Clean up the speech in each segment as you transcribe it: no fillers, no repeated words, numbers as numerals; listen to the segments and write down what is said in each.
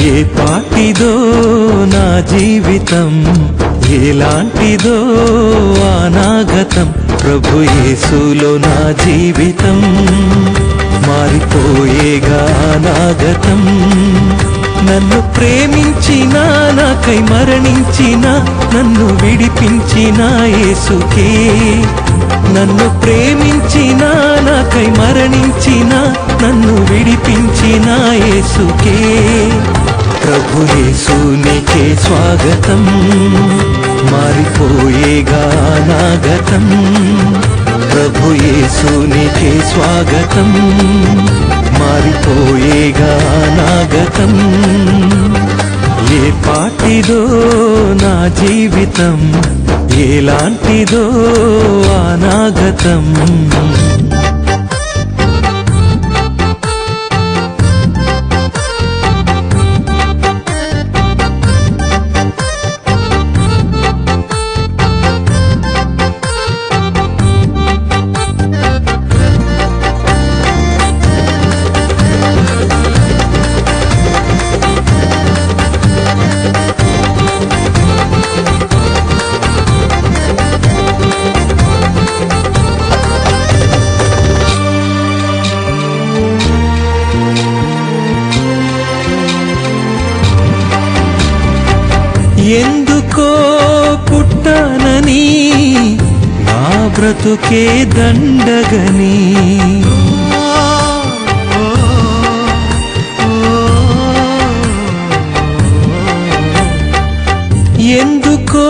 ఏ పాటిదో నా జీవితం, ఎలాంటిదో అనాగతం. ప్రభు యేసులో నా జీవితం మారిపోయేగా అనాగతం. నన్ను ప్రేమించిన, నాకై మరణించిన, నన్ను విడిపించిన యేసుకే. నన్ను ప్రేమించిన, నాకై మరణించిన, నన్ను విడిపించిన యేసుకే. ప్రభు యేసునికే స్వాగతం, మారిపోయేగా అనాగతం. ప్రభు యేసునికే స్వాగతం, మారిపోయేగా అనాగతం. ఏ పాటిదో నా జీవితం, ఎలాంటిదో అనాగతం. ఎందుకో పుట్టానని, నా బ్రతుకే దండగని. ఎందుకో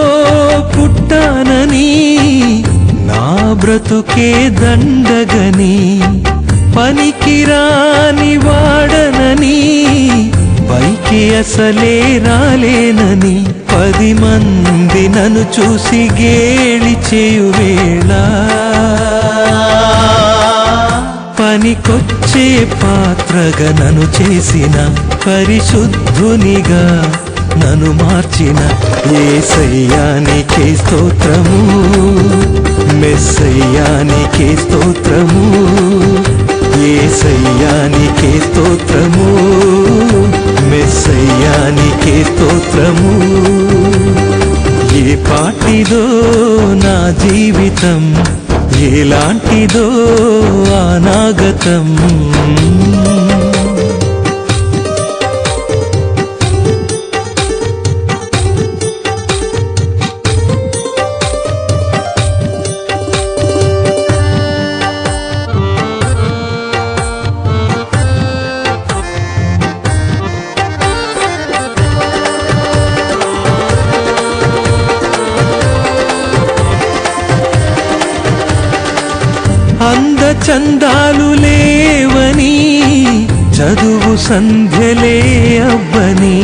పుట్టానని, నా బ్రతుకే దండగని. పనికిరాని వాడనని, పైకి అసలే రాలేనని. 10 మంది నన్ను చూసి గేలి చేయువేళ, పనికొచ్చే పాత్రగా నన్ను చేసిన, పరిశుద్ధునిగా నన్ను మార్చిన యేసయ్యానికే స్తోత్రము, మెస్సయ్యానికే స్తోత్రము, యేసయ్యానికే స్తోత్రము, మెస్సయ్యానికే స్తోత్రము. ఏ పాటిదో నా జీవితం, ఎలాంటిదో అనాగతం. అందచందాలు లేవని, చదువు సంధ్యలే అవ్వని.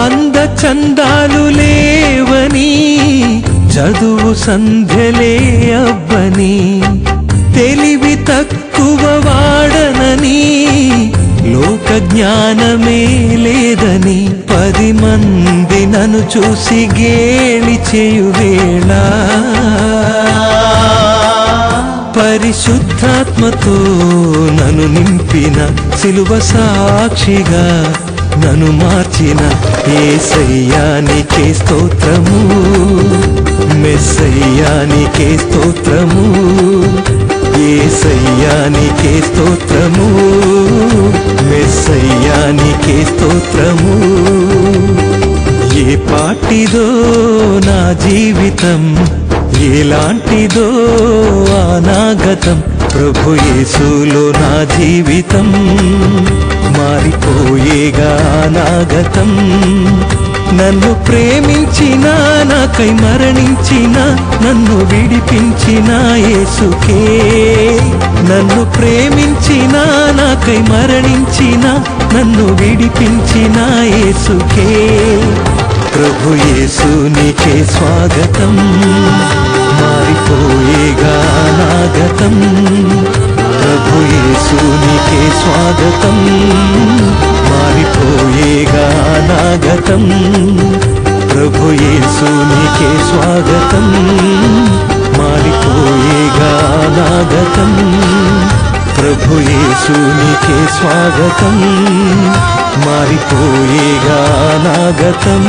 అందచందాలు లేవని, చదువు సంధ్యలే అవ్వని. తెలివి తక్కువ వాడనని, లోక జ్ఞానమే లేదని. 10 మంది నన్ను చూసి గేలి చేయువేళ, పరిశుద్ధాత్మతో నన్ను నింపిన, సిలువ సాక్షిగా నన్ను మార్చిన యేసయ్యానికే స్తోత్రము, మెస్సయ్యానికే స్తోత్రము, యేసయ్యానికే స్తోత్రము, మెస్సయ్యానికే స్తోత్రము. ఏ పాటిదో నా జీవితం, ఎలాంటిదో అనాగతం. ప్రభు యేసులో నా జీవితం మారిపోయేగా అనాగతం. నన్ను ప్రేమించిన నాకై మరణించిన నన్ను విడిపించిన యేసుకే నన్ను ప్రేమించిన నాకై మరణించిన నన్ను విడిపించిన యేసుకే ప్రభు యేసు నీకే స్వాగతం మారిపోయేగా నాగతం ప్రభు యేసు నీకే స్వాగతం మారిపోయేగా నాగతం ప్రభు యేసు నీకే స్వాగతం మారిపోయేగా నాగతం ప్రభు యేసు నీకే స్వాగతం మారిపోయేగా నాగతం